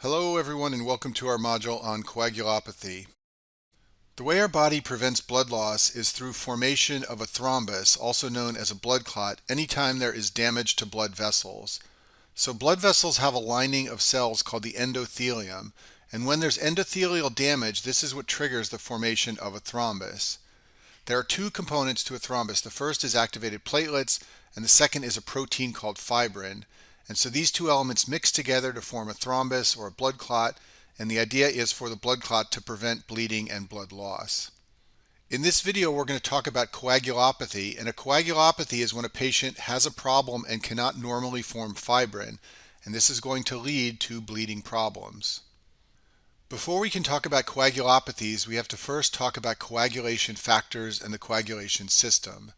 Hello everyone and welcome to our module on coagulopathy. The way our body prevents blood loss is through formation of a thrombus, also known as a blood clot, anytime there is damage to blood vessels. So blood vessels have a lining of cells called the endothelium, and when there's endothelial damage, this is what triggers the formation of a thrombus. There are two components to a thrombus. The first is activated platelets, and the second is a protein called fibrin. And so these two elements mix together to form a thrombus or a blood clot, and the idea is for the blood clot to prevent bleeding and blood loss. In this video, we're going to talk about coagulopathy, and a coagulopathy is when a patient has a problem and cannot normally form fibrin, and this is going to lead to bleeding problems. Before we can talk about coagulopathies, we have to first talk about coagulation factors and the coagulation system.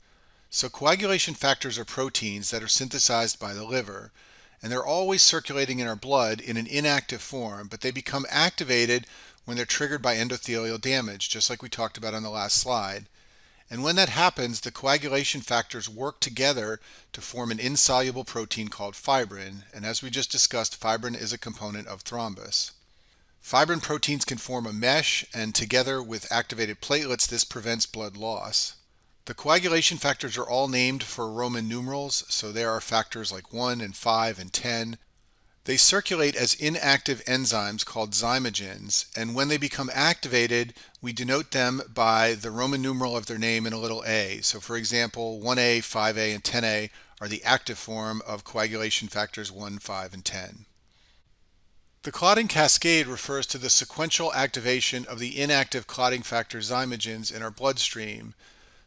So coagulation factors are proteins that are synthesized by the liver, and they're always circulating in our blood in an inactive form, but they become activated when they're triggered by endothelial damage, just like we talked about on the last slide. And when that happens, the coagulation factors work together to form an insoluble protein called fibrin, and as we just discussed, fibrin is a component of thrombus. Fibrin proteins can form a mesh, and together with activated platelets, this prevents blood loss. The coagulation factors are all named for Roman numerals, so there are factors like 1 and 5 and 10. They circulate as inactive enzymes called zymogens, and when they become activated, we denote them by the Roman numeral of their name and a little a. So for example, 1a, 5a, and 10a are the active form of coagulation factors 1, 5, and 10. The clotting cascade refers to the sequential activation of the inactive clotting factor zymogens in our bloodstream.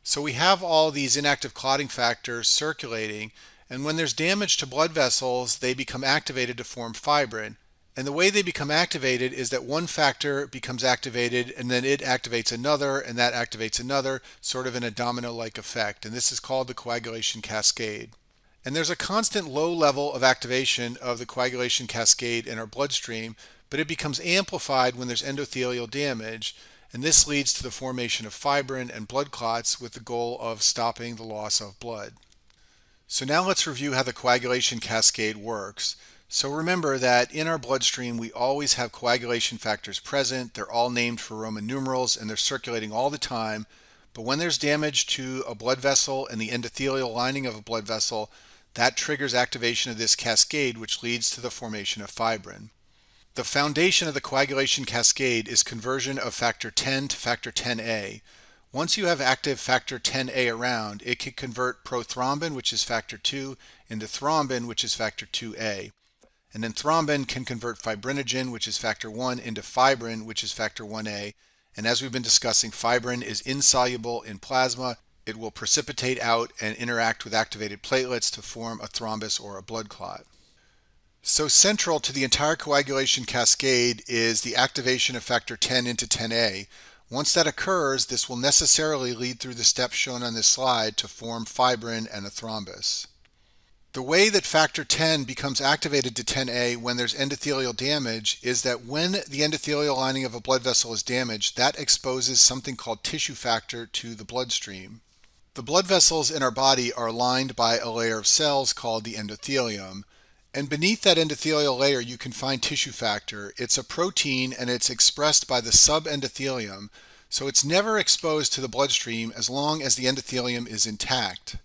So we have all these inactive clotting factors circulating, and when there's damage to blood vessels, they become activated to form fibrin. And the way they become activated is that one factor becomes activated, and then it activates another, and that activates another, sort of in a domino-like effect. And this is called the coagulation cascade. And there's a constant low level of activation of the coagulation cascade in our bloodstream, but it becomes amplified when there's endothelial damage, and this leads to the formation of fibrin and blood clots with the goal of stopping the loss of blood. So now let's review how the coagulation cascade works. So remember that in our bloodstream we always have coagulation factors present. They're all named for Roman numerals and they're circulating all the time. But when there's damage to a blood vessel and the endothelial lining of a blood vessel, that triggers activation of this cascade, which leads to the formation of fibrin. The foundation of the coagulation cascade is conversion of factor 10 to factor 10A. Once you have active factor 10A around, it can convert prothrombin, which is factor 2, into thrombin, which is factor 2A. And then thrombin can convert fibrinogen, which is factor 1, into fibrin, which is factor 1A. And as we've been discussing, fibrin is insoluble in plasma. It will precipitate out and interact with activated platelets to form a thrombus or a blood clot. So central to the entire coagulation cascade is the activation of factor 10 into 10A. Once that occurs, this will necessarily lead through the steps shown on this slide to form fibrin and a thrombus. The way that factor 10 becomes activated to 10A when there's endothelial damage is that when the endothelial lining of a blood vessel is damaged, that exposes something called tissue factor to the bloodstream. The blood vessels in our body are lined by a layer of cells called the endothelium. And beneath that endothelial layer, you can find tissue factor. It's a protein and it's expressed by the subendothelium, so it's never exposed to the bloodstream as long as the endothelium is intact.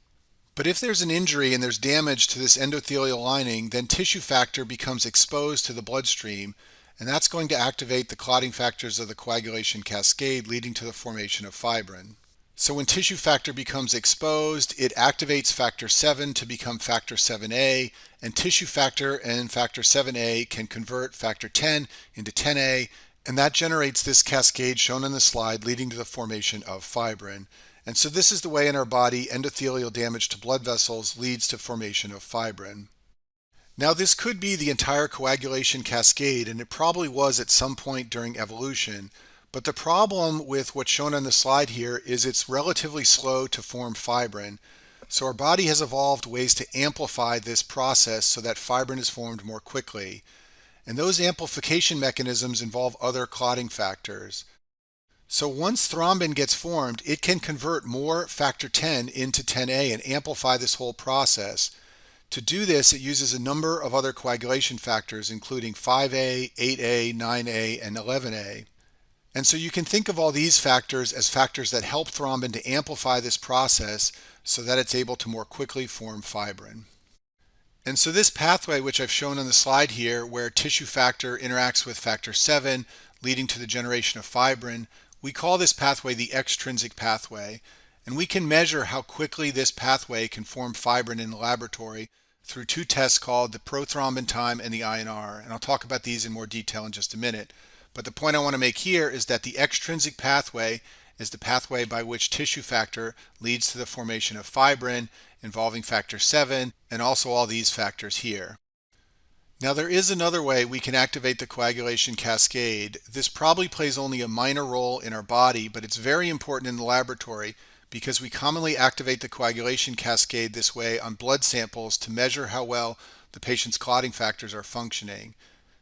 But if there's an injury and there's damage to this endothelial lining, then tissue factor becomes exposed to the bloodstream, and that's going to activate the clotting factors of the coagulation cascade, leading to the formation of fibrin. So when tissue factor becomes exposed, it activates factor 7 to become factor 7A, and tissue factor and factor 7A can convert factor 10 into 10A, and that generates this cascade shown on the slide, leading to the formation of fibrin. And so this is the way in our body endothelial damage to blood vessels leads to formation of fibrin. Now this could be the entire coagulation cascade, and it probably was at some point during evolution. But the problem with what's shown on the slide here is it's relatively slow to form fibrin. So our body has evolved ways to amplify this process so that fibrin is formed more quickly. And those amplification mechanisms involve other clotting factors. So once thrombin gets formed, it can convert more factor 10 into 10A and amplify this whole process. To do this, it uses a number of other coagulation factors, including 5A, 8A, 9A, and 11A. And so you can think of all these factors as factors that help thrombin to amplify this process so that it's able to more quickly form fibrin. And so this pathway, which I've shown on the slide here, where tissue factor interacts with factor 7, leading to the generation of fibrin, we call this pathway the extrinsic pathway. And we can measure how quickly this pathway can form fibrin in the laboratory through two tests called the prothrombin time and the INR. And I'll talk about these in more detail in just a minute. But the point I want to make here is that the extrinsic pathway is the pathway by which tissue factor leads to the formation of fibrin involving factor 7 and also all these factors here. Now there is another way we can activate the coagulation cascade. This probably plays only a minor role in our body, but it's very important in the laboratory because we commonly activate the coagulation cascade this way on blood samples to measure how well the patient's clotting factors are functioning.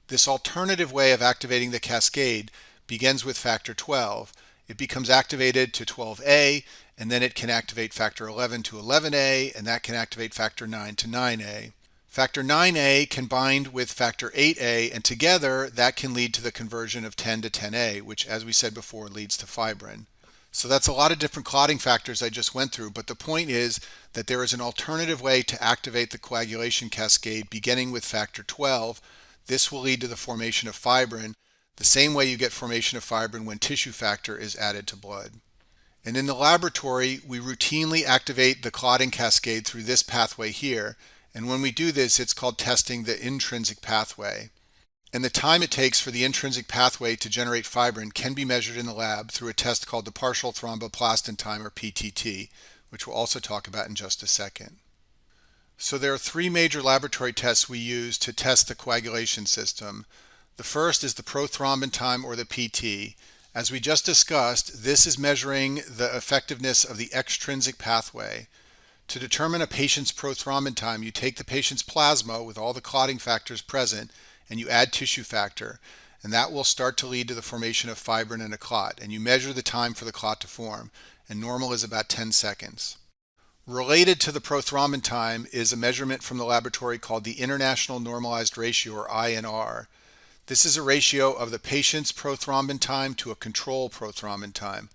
This alternative way of activating the cascade begins with factor 12. It becomes activated to 12A, and then it can activate factor 11 to 11A, and that can activate factor 9 to 9A. Factor 9A can bind with factor 8A, and together that can lead to the conversion of 10 to 10A, which, as we said before, leads to fibrin. So that's a lot of different clotting factors I just went through, but the point is that there is an alternative way to activate the coagulation cascade beginning with factor 12. This will lead to the formation of fibrin, the same way you get formation of fibrin when tissue factor is added to blood. And in the laboratory, we routinely activate the clotting cascade through this pathway here. And when we do this, it's called testing the intrinsic pathway. And the time it takes for the intrinsic pathway to generate fibrin can be measured in the lab through a test called the partial thromboplastin time, or PTT, which we'll also talk about in just a second. So there are three major laboratory tests we use to test the coagulation system. The first is the prothrombin time, or the PT. As we just discussed, this is measuring the effectiveness of the extrinsic pathway. To determine a patient's prothrombin time, you take the patient's plasma with all the clotting factors present and you add tissue factor, and that will start to lead to the formation of fibrin in a clot, and you measure the time for the clot to form, and normal is about 10 seconds. Related to the prothrombin time is a measurement from the laboratory called the International Normalized Ratio, or INR. This is a ratio of the patient's prothrombin time to a control prothrombin time.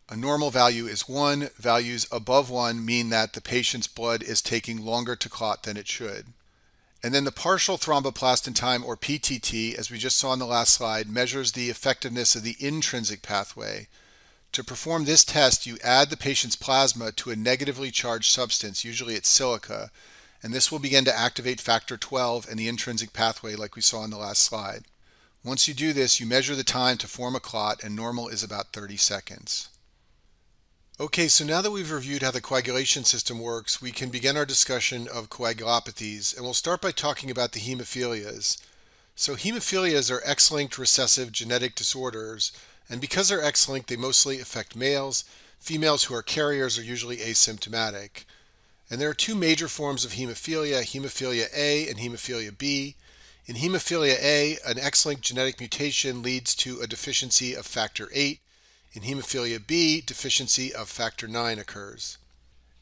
A normal value is 1. Values above 1 mean that the patient's blood is taking longer to clot than it should. And then the partial thromboplastin time, or PTT, as we just saw in the last slide, measures the effectiveness of the intrinsic pathway. To perform this test, you add the patient's plasma to a negatively charged substance, usually it's silica, and this will begin to activate factor 12 and the intrinsic pathway like we saw in the last slide. Once you do this, you measure the time to form a clot, and normal is about 30 seconds. Okay, so now that we've reviewed how the coagulation system works, we can begin our discussion of coagulopathies, and we'll start by talking about the hemophilias. So hemophilias are X-linked recessive genetic disorders, and because they're X-linked, they mostly affect males. Females who are carriers are usually asymptomatic. And there are two major forms of hemophilia, hemophilia A and hemophilia B. In hemophilia A, an X-linked genetic mutation leads to a deficiency of factor 8. In hemophilia B, deficiency of factor 9 occurs.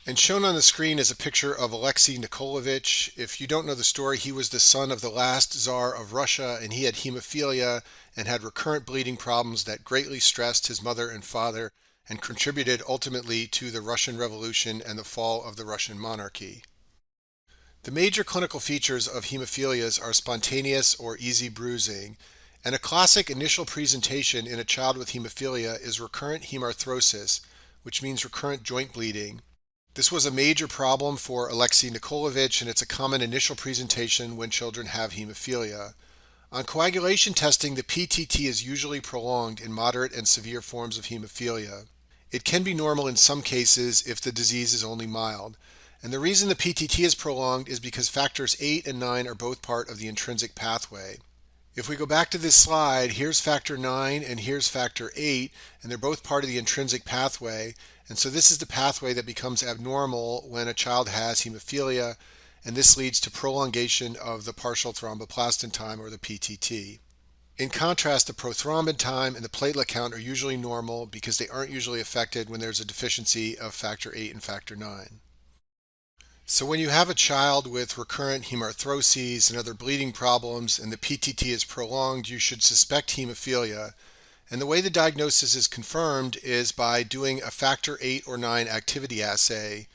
And shown on the screen is a picture of Alexei Nikolaevich. If you don't know the story, he was the son of the last Tsar of Russia, and he had hemophilia and had recurrent bleeding problems that greatly stressed his mother and father and contributed ultimately to the Russian Revolution and the fall of the Russian monarchy. The major clinical features of hemophilias are spontaneous or easy bruising, and a classic initial presentation in a child with hemophilia is recurrent hemarthrosis, which means recurrent joint bleeding. This was a major problem for Alexei Nikolaevich, and it's a common initial presentation when children have hemophilia. On coagulation testing, the PTT is usually prolonged in moderate and severe forms of hemophilia. It can be normal in some cases if the disease is only mild. And the reason the PTT is prolonged is because factors 8 and 9 are both part of the intrinsic pathway. If we go back to this slide, here's factor 9 and here's factor 8, and they're both part of the intrinsic pathway. And so this is the pathway that becomes abnormal when a child has hemophilia, and this leads to prolongation of the partial thromboplastin time, or the PTT. In contrast, the prothrombin time and the platelet count are usually normal because they aren't usually affected when there's a deficiency of factor 8 and factor 9. So when you have a child with recurrent hemarthroses and other bleeding problems and the PTT is prolonged, you should suspect hemophilia. And the way the diagnosis is confirmed is by doing a factor 8 or 9 activity assay.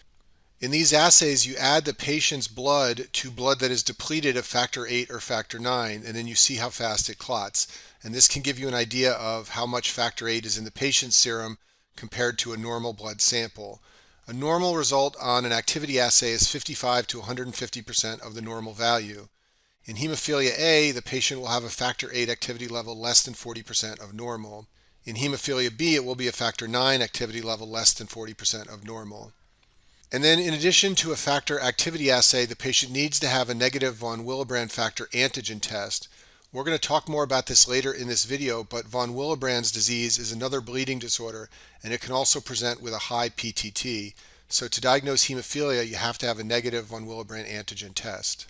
In these assays, you add the patient's blood to blood that is depleted of factor 8 or factor 9, and then you see how fast it clots. And this can give you an idea of how much factor 8 is in the patient's serum compared to a normal blood sample. A normal result on an activity assay is 55 to 150% of the normal value. In hemophilia A, the patient will have a factor 8 activity level less than 40% of normal. In hemophilia B, it will be a factor 9 activity level less than 40% of normal. And then in addition to a factor activity assay, the patient needs to have a negative von Willebrand factor antigen test. We're going to talk more about this later in this video, but von Willebrand's disease is another bleeding disorder, and it can also present with a high PTT. So to diagnose hemophilia, you have to have a negative von Willebrand antigen test.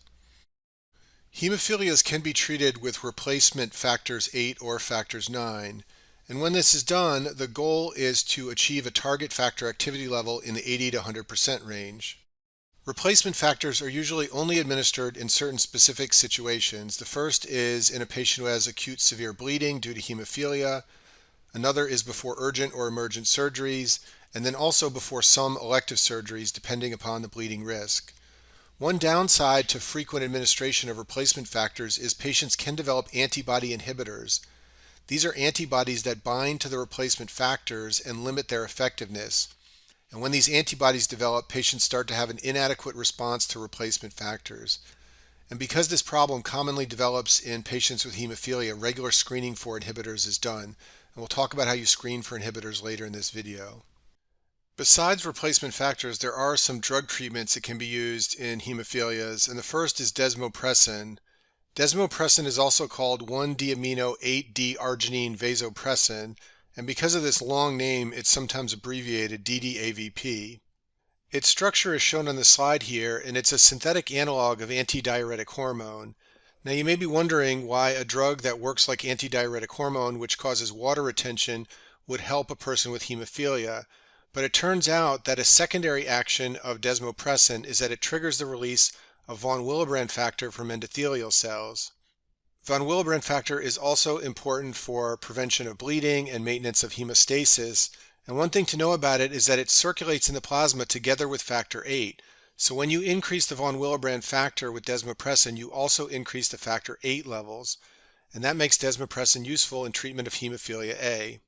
Hemophilias can be treated with replacement factors 8 or factors 9. And when this is done, the goal is to achieve a target factor activity level in the 80 to 100% range. Replacement factors are usually only administered in certain specific situations. The first is in a patient who has acute severe bleeding due to hemophilia. Another is before urgent or emergent surgeries, and then also before some elective surgeries depending upon the bleeding risk. One downside to frequent administration of replacement factors is patients can develop antibody inhibitors. These are antibodies that bind to the replacement factors and limit their effectiveness. And when these antibodies develop, patients start to have an inadequate response to replacement factors. And because this problem commonly develops in patients with hemophilia, regular screening for inhibitors is done. And we'll talk about how you screen for inhibitors later in this video. Besides replacement factors, there are some drug treatments that can be used in hemophilias, and the first is desmopressin. Desmopressin is also called 1-diamino 8-D-arginine vasopressin, and because of this long name, it's sometimes abbreviated DDAVP. Its structure is shown on the slide here, and it's a synthetic analog of antidiuretic hormone. Now you may be wondering why a drug that works like antidiuretic hormone, which causes water retention, would help a person with hemophilia. But it turns out that a secondary action of desmopressin is that it triggers the release of von Willebrand factor from endothelial cells. Von Willebrand factor is also important for prevention of bleeding and maintenance of hemostasis. And one thing to know about it is that it circulates in the plasma together with factor 8. So when you increase the von Willebrand factor with desmopressin, you also increase the factor 8 levels. And that makes desmopressin useful in treatment of hemophilia A.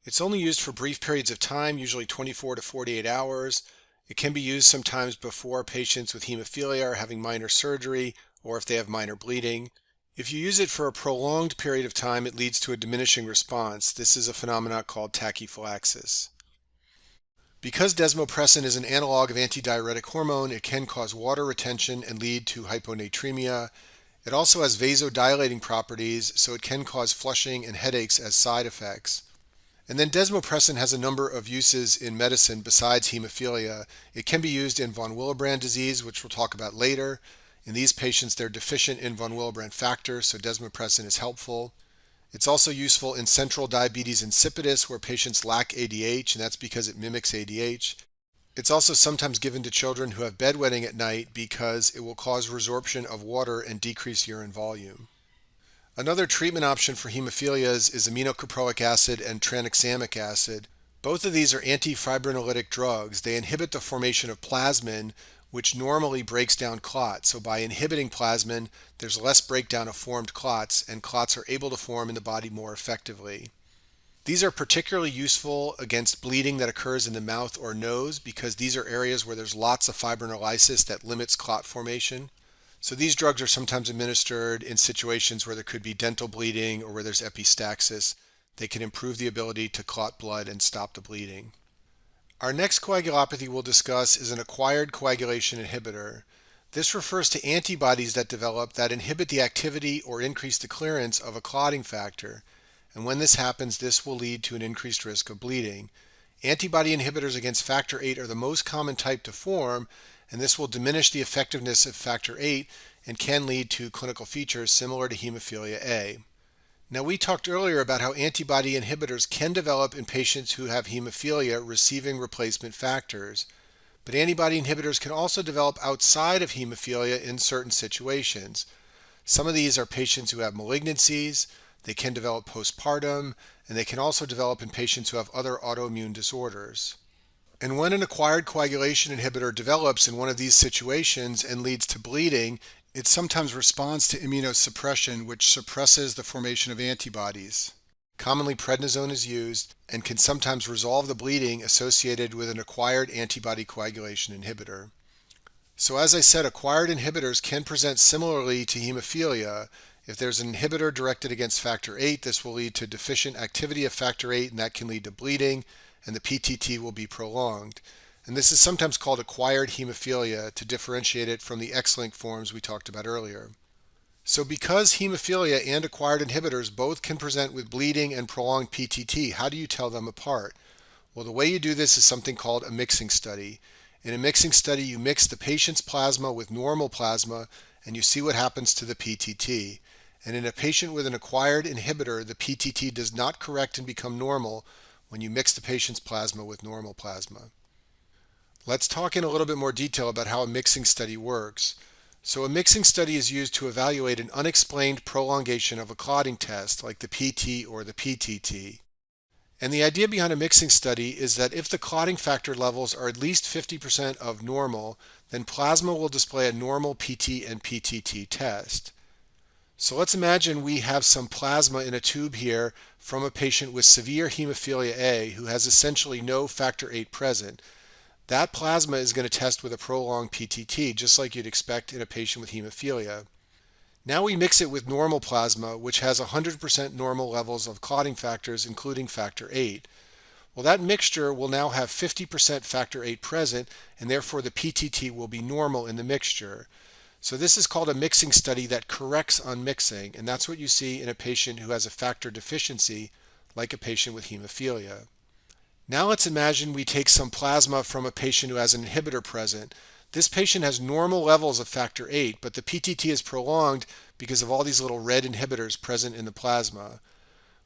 It's only used for brief periods of time, usually 24 to 48 hours. It can be used sometimes before patients with hemophilia are having minor surgery or if they have minor bleeding. If you use it for a prolonged period of time, it leads to a diminishing response. This is a phenomenon called tachyphylaxis. Because desmopressin is an analog of antidiuretic hormone, it can cause water retention and lead to hyponatremia. It also has vasodilating properties, so it can cause flushing and headaches as side effects. And then desmopressin has a number of uses in medicine besides hemophilia. It can be used in von Willebrand disease, which we'll talk about later. In these patients, they're deficient in von Willebrand factor, so desmopressin is helpful. It's also useful in central diabetes insipidus, where patients lack ADH, and that's because it mimics ADH. It's also sometimes given to children who have bedwetting at night because it will cause resorption of water and decrease urine volume. Another treatment option for hemophilias is aminocaproic acid and tranexamic acid. Both of these are antifibrinolytic drugs. They inhibit the formation of plasmin, which normally breaks down clots. So by inhibiting plasmin, there's less breakdown of formed clots, and clots are able to form in the body more effectively. These are particularly useful against bleeding that occurs in the mouth or nose because these are areas where there's lots of fibrinolysis that limits clot formation. So these drugs are sometimes administered in situations where there could be dental bleeding or where there's epistaxis. They can improve the ability to clot blood and stop the bleeding. Our next coagulopathy we'll discuss is an acquired coagulation inhibitor. This refers to antibodies that develop that inhibit the activity or increase the clearance of a clotting factor. And when this happens, this will lead to an increased risk of bleeding. Antibody inhibitors against factor 8 are the most common type to form, and this will diminish the effectiveness of factor 8 and can lead to clinical features similar to hemophilia A. Now we talked earlier about how antibody inhibitors can develop in patients who have hemophilia receiving replacement factors, But antibody inhibitors can also develop outside of hemophilia in certain situations. Some of these are patients who have malignancies, they can develop postpartum, and they can also develop in patients who have other autoimmune disorders. And when an acquired coagulation inhibitor develops in one of these situations and leads to bleeding, it sometimes responds to immunosuppression, which suppresses the formation of antibodies. Commonly, prednisone is used and can sometimes resolve the bleeding associated with an acquired antibody coagulation inhibitor. So as I said, acquired inhibitors can present similarly to hemophilia. If there's an inhibitor directed against factor VIII, this will lead to deficient activity of factor VIII, and that can lead to bleeding, and the PTT will be prolonged. And this is sometimes called acquired hemophilia to differentiate it from the X-linked forms we talked about earlier. So because hemophilia and acquired inhibitors both can present with bleeding and prolonged PTT, how do you tell them apart? Well, the way you do this is something called a mixing study. In a mixing study, you mix the patient's plasma with normal plasma and you see what happens to the PTT. And in a patient with an acquired inhibitor, the PTT does not correct and become normal when you mix the patient's plasma with normal plasma. Let's talk in a little bit more detail about how a mixing study works. So a mixing study is used to evaluate an unexplained prolongation of a clotting test like the PT or the PTT. And the idea behind a mixing study is that if the clotting factor levels are at least 50% of normal, then plasma will display a normal PT and PTT test. So let's imagine we have some plasma in a tube here from a patient with severe hemophilia A who has essentially no factor VIII present. That plasma is going to test with a prolonged PTT, just like you'd expect in a patient with hemophilia. Now we mix it with normal plasma, which has 100% normal levels of clotting factors, including factor VIII. Well, that mixture will now have 50% factor VIII present, and therefore the PTT will be normal in the mixture. So this is called a mixing study that corrects on mixing, and that's what you see in a patient who has a factor deficiency, like a patient with hemophilia. Now let's imagine we take some plasma from a patient who has an inhibitor present. This patient has normal levels of factor VIII, but the PTT is prolonged because of all these little red inhibitors present in the plasma.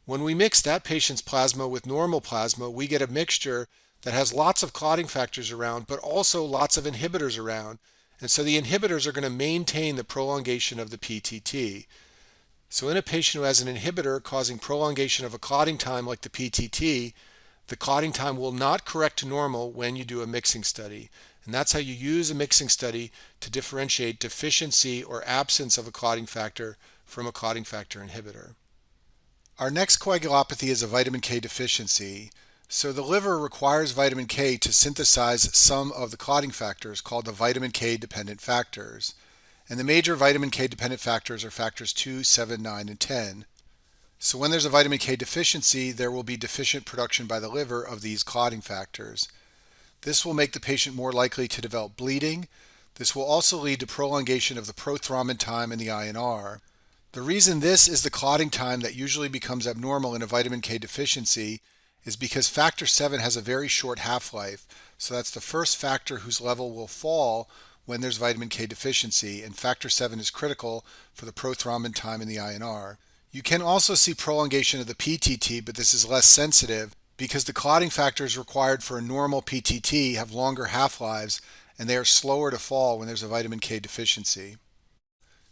When we mix that patient's plasma with normal plasma, we get a mixture that has lots of clotting factors around, but also lots of inhibitors around. And so the inhibitors are going to maintain the prolongation of the PTT. So in a patient who has an inhibitor causing prolongation of a clotting time like the PTT, the clotting time will not correct to normal when you do a mixing study. And that's how you use a mixing study to differentiate deficiency or absence of a clotting factor from a clotting factor inhibitor. Our next coagulopathy is a vitamin K deficiency. So the liver requires vitamin K to synthesize some of the clotting factors called the vitamin K dependent factors. And the major vitamin K dependent factors are factors 2, 7, 9, and 10. So when there's a vitamin K deficiency, there will be deficient production by the liver of these clotting factors. This will make the patient more likely to develop bleeding. This will also lead to prolongation of the prothrombin time and the INR. The reason this is the clotting time that usually becomes abnormal in a vitamin K deficiency is because factor 7 has a very short half-life. So that's the first factor whose level will fall when there's vitamin K deficiency, and factor 7 is critical for the prothrombin time and the INR. You can also see prolongation of the PTT, but this is less sensitive because the clotting factors required for a normal PTT have longer half-lives and they are slower to fall when there's a vitamin K deficiency.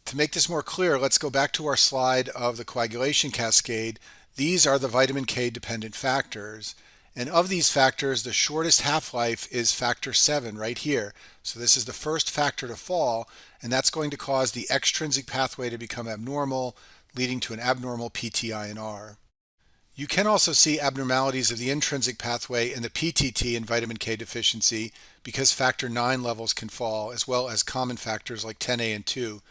To make this more clear, let's go back to our slide of the coagulation cascade. These are the vitamin K dependent factors. And of these factors, the shortest half-life is factor 7 right here. So this is the first factor to fall, and that's going to cause the extrinsic pathway to become abnormal, leading to an abnormal PTINR. You can also see abnormalities of the intrinsic pathway in the PTT in vitamin K deficiency because factor 9 levels can fall, as well as common factors like 10A and 2.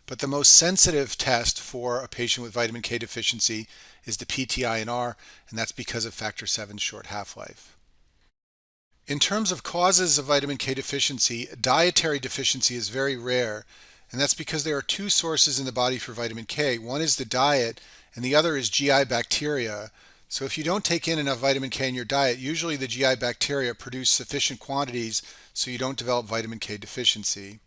But the most sensitive test for a patient with vitamin K deficiency is the PTINR, and that's because of factor 7's short half-life. In terms of causes of vitamin K deficiency, dietary deficiency is very rare, and that's because there are two sources in the body for vitamin K. One is the diet, and the other is GI bacteria. So if you don't take in enough vitamin K in your diet, usually the GI bacteria produce sufficient quantities so you don't develop vitamin K deficiency.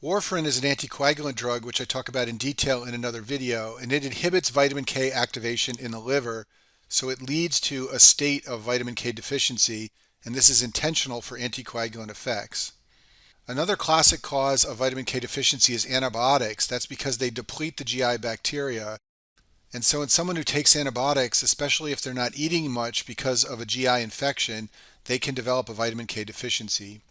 Warfarin is an anticoagulant drug, which I talk about in detail in another video, and it inhibits vitamin K activation in the liver, so it leads to a state of vitamin K deficiency, and this is intentional for anticoagulant effects. Another classic cause of vitamin K deficiency is antibiotics. That's because they deplete the GI bacteria. And so in someone who takes antibiotics, especially if they're not eating much because of a GI infection, they can develop a vitamin K deficiency.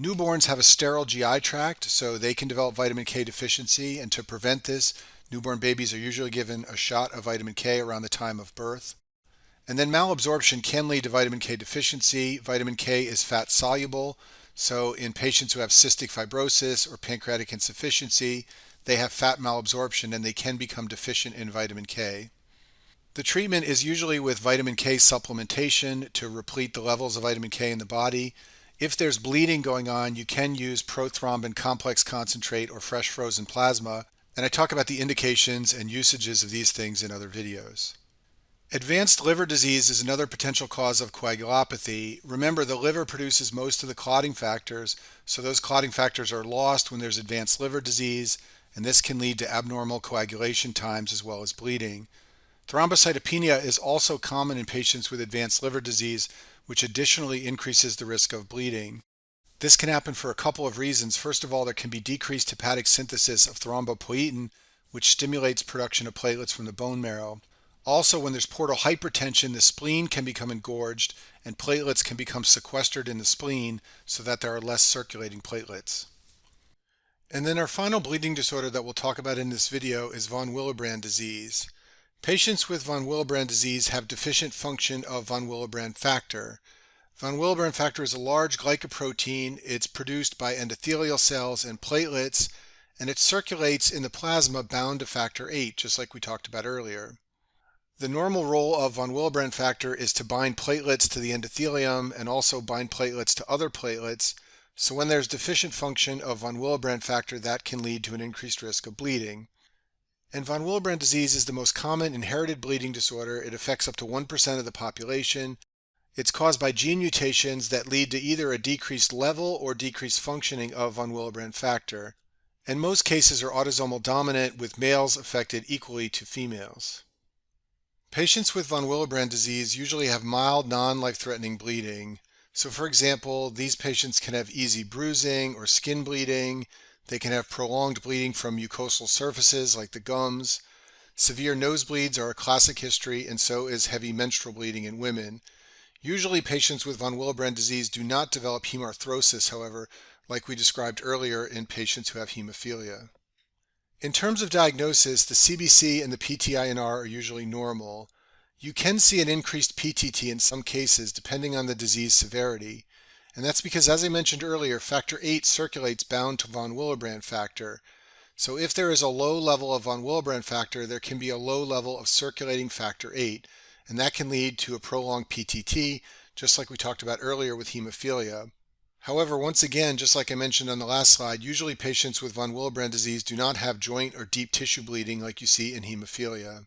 Newborns have a sterile GI tract, so they can develop vitamin K deficiency, and to prevent this, newborn babies are usually given a shot of vitamin K around the time of birth. And then malabsorption can lead to vitamin K deficiency. Vitamin K is fat soluble, so in patients who have cystic fibrosis or pancreatic insufficiency, they have fat malabsorption and they can become deficient in vitamin K. The treatment is usually with vitamin K supplementation to replete the levels of vitamin K in the body. If there's bleeding going on, you can use prothrombin complex concentrate or fresh frozen plasma, and I talk about the indications and usages of these things in other videos. Advanced liver disease is another potential cause of coagulopathy. Remember, the liver produces most of the clotting factors, so those clotting factors are lost when there's advanced liver disease, and this can lead to abnormal coagulation times as well as bleeding. Thrombocytopenia is also common in patients with advanced liver disease, which additionally increases the risk of bleeding. This can happen for a couple of reasons. First of all, there can be decreased hepatic synthesis of thrombopoietin, which stimulates production of platelets from the bone marrow. Also, when there's portal hypertension, the spleen can become engorged and platelets can become sequestered in the spleen so that there are less circulating platelets. And then our final bleeding disorder that we'll talk about in this video is von Willebrand disease. Patients with von Willebrand disease have deficient function of von Willebrand factor. Von Willebrand factor is a large glycoprotein. It's produced by endothelial cells and platelets, and it circulates in the plasma bound to factor VIII, just like we talked about earlier. The normal role of von Willebrand factor is to bind platelets to the endothelium and also bind platelets to other platelets. So when there's deficient function of von Willebrand factor, that can lead to an increased risk of bleeding. And von Willebrand disease is the most common inherited bleeding disorder. It affects up to 1% of the population. It's caused by gene mutations that lead to either a decreased level or decreased functioning of von Willebrand factor. And most cases are autosomal dominant, with males affected equally to females. Patients with von Willebrand disease usually have mild, non-life-threatening bleeding. So for example, these patients can have easy bruising or skin bleeding. They can have prolonged bleeding from mucosal surfaces like the gums. Severe nosebleeds are a classic history, and so is heavy menstrual bleeding in women. Usually patients with von Willebrand disease do not develop hemarthrosis, however, like we described earlier in patients who have hemophilia. In terms of diagnosis, the CBC and the PTINR are usually normal. You can see an increased PTT in some cases depending on the disease severity, and that's because, as I mentioned earlier, factor VIII circulates bound to von Willebrand factor. So if there is a low level of von Willebrand factor, there can be a low level of circulating factor VIII, and that can lead to a prolonged PTT, just like we talked about earlier with hemophilia. However, once again, just like I mentioned on the last slide, usually patients with von Willebrand disease do not have joint or deep tissue bleeding like you see in hemophilia.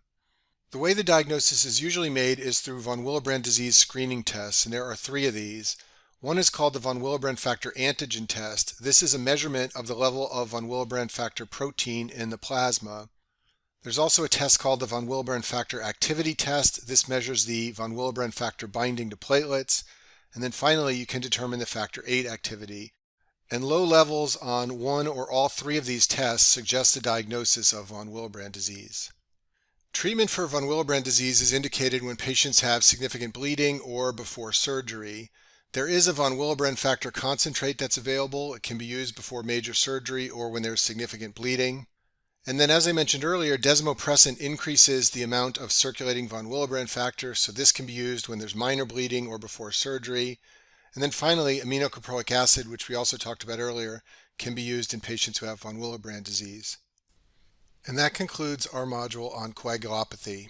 The way the diagnosis is usually made is through von Willebrand disease screening tests, and there are 3 of these. One is called the von Willebrand factor antigen test. This is a measurement of the level of von Willebrand factor protein in the plasma. There's also a test called the von Willebrand factor activity test. This measures the von Willebrand factor binding to platelets. And then finally, you can determine the factor VIII activity. And low levels on one or all 3 of these tests suggest a diagnosis of von Willebrand disease. Treatment for von Willebrand disease is indicated when patients have significant bleeding or before surgery. There is a von Willebrand factor concentrate that's available. It can be used before major surgery or when there's significant bleeding. And then, as I mentioned earlier, desmopressin increases the amount of circulating von Willebrand factor, so this can be used when there's minor bleeding or before surgery. And then finally, aminocaproic acid, which we also talked about earlier, can be used in patients who have von Willebrand disease. And that concludes our module on coagulopathy.